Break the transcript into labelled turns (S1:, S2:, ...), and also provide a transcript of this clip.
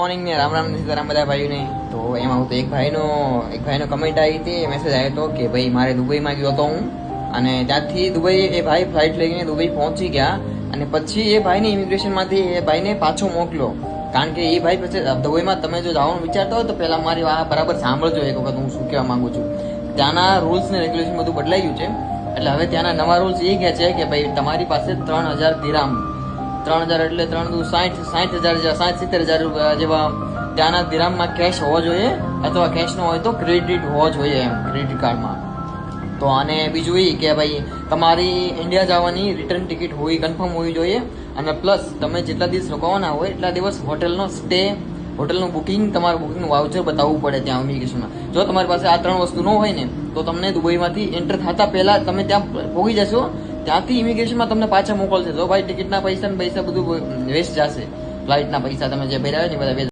S1: Morning ને રામ રામ સીતારામ બધા ભાઈઓને. તો એમાં હું તો એક ભાઈનો કમેન્ટ આવી હતી, મેસેજ આવ્યો હતો કે ભાઈ મારે દુબઈમાં ગયો હતો હું, અને ત્યાંથી દુબઈ એ ભાઈ ફ્લાઇટ લઈને દુબઈ પહોંચી ગયા, અને પછી એ ભાઈને ઇમિગ્રેશનમાંથી એ ભાઈને પાછો મોકલો. કારણ કે એ ભાઈ પછી દુબઈમાં તમે જો જવાનું વિચારતા હોય તો પહેલા મારી વાત બરાબર સાંભળજો એક વખત, હું શું કહેવા માંગુ છું. ત્યાંના રૂલ્સ ને રેગ્યુલેશન બધું બદલાઈ ગયું છે. એટલે હવે ત્યાંના નવા રૂલ્સ એ કહે છે કે ભાઈ તમારી પાસે 3000 દિરામ, 3000 એટલે 60,000 જેવા ત્યાંના દિરામમાં કેશ હોવો જોઈએ, અથવા કેશ ન હોય તો ક્રેડિટ હોવો જોઈએ એમ, ક્રેડિટ કાર્ડમાં. તો અને બીજું એ કે ભાઈ તમારી ઇન્ડિયા જવાની રિટર્ન ટિકિટ હોવી કન્ફર્મ હોવી જોઈએ, અને પ્લસ તમે જેટલા દિવસ રોકાવાના હોય એટલા દિવસ હોટલનો સ્ટે, હોટલનું બુકિંગ, તમારું બુકિંગનું વાઉચર બતાવવું પડે ત્યાં ઇમિગ્રેશનમાં. જો તમારી પાસે આ 3 વસ્તુ ન હોય ને તો તમને દુબઈમાંથી એન્ટર થતા પહેલા તમે ત્યાં પહોંચી જશો, ત્યાંથી ઇમિગ્રેશનમાં તમને પાછા મોકલશે. તો ભાઈ ટિકિટના પૈસા બધું વેસ્ટ જશે, ફ્લાઇટના પૈસા તમે જે ભર્યા ને બધા